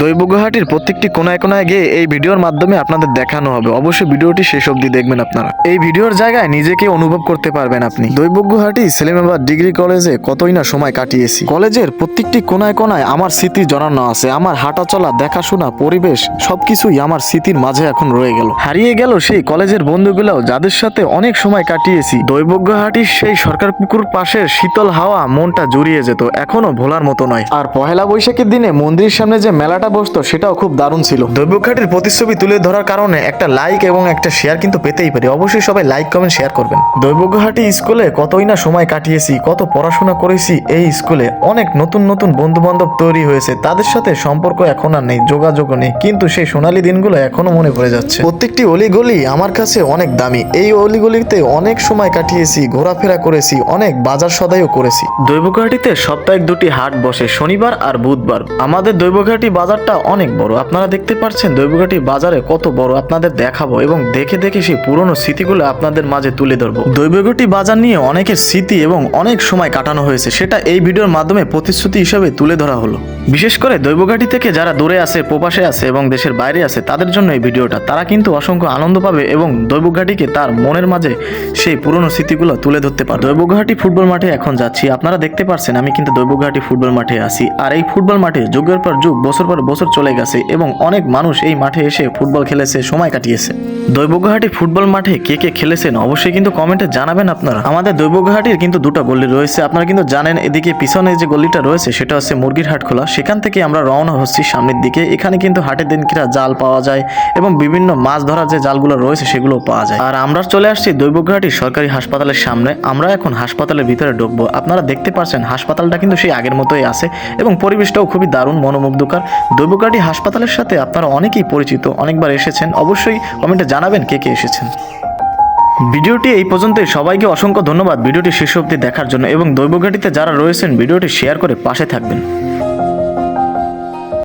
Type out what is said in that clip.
দৈবগুহাটির প্রত্যেকটি কোনায় কোনায় গিয়ে এই ভিডিওর মাধ্যমে আপনাদের দেখানো হবে। অবশ্যই ভিডিওটি শেষ অবধি দেখবেন আপনারা। এই ভিডিওর জায়গায় নিজেকে অনুভব করতে পারবেন আপনি। দৈবগুহাটি সেলিমাবাদ ডিগ্রি কলেজে কতই না সময় কাটিয়েছি। কলেজের প্রত্যেকটি কোনায় কোনায় আমার স্মৃতি জড়ানো আছে। আমার হাঁটা চলা, দেখাশোনা, পরিবেশ সবকিছুই আমার স্মৃতির মাঝে এখন রয়ে গেল। হারিয়ে গেল সেই কলেজের বন্ধুগুলাও যাদের সাথে অনেক সময় কাটিয়েছি। দৈবগুহাটির সেই সরকার পুকুর পাশের শীতল হাওয়া মনটা জুড়িয়ে যেত, এখনো ভোলার মতো নয়। আর পহেলা বৈশাখের দিনে মন্দিরের সামনে যে মেলাটা বসতো সেটাও খুব দারুণ ছিল। দৈবগুহাটির প্রতিচ্ছবি তুলে ধরার কারণে একটা লাইক এবং একটা শেয়ার কিন্তু পেতেই পারি। অবশ্যই সবাই লাইক কমেন্ট শেয়ার করবেন। দৈবগুহাটি স্কুলে কতই না সময় কাটিয়েছি, কত পড়াশোনা করেছি। এই স্কুলে অনেক নতুন নতুন বন্ধু বান্ধব তৈরি হয়েছে, তাদের সাথে সম্পর্ক এখন আর নেই, যোগাযোগও নেই, কিন্তু সেই সোনালী দিনগুলো এখনো মনে পড়ে যাচ্ছে। প্রত্যেকটি অলিগলি আমার কাছে অনেক দামি। এই অলিগলিতে অনেক সময় কাটিয়েছি, ঘোরাফেরা করেছি, অনেক বাজার সদাইও করেছি। দৈবগুহাটিতে সপ্তাহে দুটি হাট বসে, শনিবার আর বুধবার। আমাদের দৈবগুহাটি বাজারটা অনেক বড়, আপনারা দেখতে পাচ্ছেন দৈবগুহাটি বাজারে কত বড়, আপনাদের দেখাবো এবং দেখে দেখে সেই পুরনো স্মৃতিগুলো আপনাদের মাঝে তুলে ধরবো। দৈবগুহাটি বাজার নিয়ে অনেকের স্মৃতি এবং অনেক সময় কাটানো হয়েছে, সেটা এই ভিডিওর মাধ্যমে প্রতিশ্রুতি হিসেবে তুলে ধরা হলো। বিশেষ করে দৈবগুহাটি থেকে যারা দূরে আছে, প্রবাসে আছে এবং দেশের বাইরে আছে, তাদের জন্য এই ভিডিওটা। তারা কিন্তু অসংখ্য আনন্দ পাবে এবং দৈবগুহাটিকে তার মনের মাঝে সেই পুরনো স্মৃতিগুলো তুলে ধরতে পারে। দৈবগুহাটি ফুটবল মাঠে এখন যাচ্ছি, আপনারা দেখতে পাচ্ছেন আমি কিন্তু দৈবগুহাটি ফুটবল মাঠে আছি। আর এই ফুটবল মাঠে যুগের পর যুগ, বছর পর বছর চলে গেছে এবং অনেক মানুষ এই মাঠে এসে ফুটবল খেলেছে, সময় কাটিয়েছে। দৈবগুহাটি ফুটবল মাঠে কে কে খেলেছেন অবশ্যই কিন্তু কমেন্টে জানাবেন আপনারা। আমাদের দৈবগুহাটির কিন্তু দুটো গলি রয়েছে, আপনারা কিন্তু জানেন। এদিকে পিছনে যে গলিটা রয়েছে সেটা হচ্ছে মুরগির হাট খোলা, সেখান থেকে আমরা রওনা হচ্ছি সামনের দিকে। এখানে কিন্তু হাটের দিন কিরা জাল পাওয়া যায় এবং বিভিন্ন মাছ ধরার যে জালগুলো রয়েছে সেগুলো পাওয়া যায়। আর আমরা চলে আসছি দৈবগুহাটি সরকারি হাসপাতালের সামনে। আমরা এখন হাসপাতালের ভিতরে ঢুকবো। আপনারা দেখতে পাচ্ছেন হাসপাতালটা কিন্তু সেই আগের মতোই আছে এবং পরিবেশটাও খুবই দারুণ, মনোমুগ্ধকর। দৈবগুহাটি হাসপাতালের সাথে আপনারা অনেকেই পরিচিত, অনেকবার এসেছেন। অবশ্যই কমেন্টে জানাবেন কে কে এসেছেন। ভিডিওটি এই পর্যন্তই। সবাইকে অসংখ্য ধন্যবাদ ভিডিওটি শেষ অবধি দেখার জন্য এবং দৈবগুহাটিতে যারা রয়েছেন ভিডিওটি শেয়ার করে পাশে থাকবেন।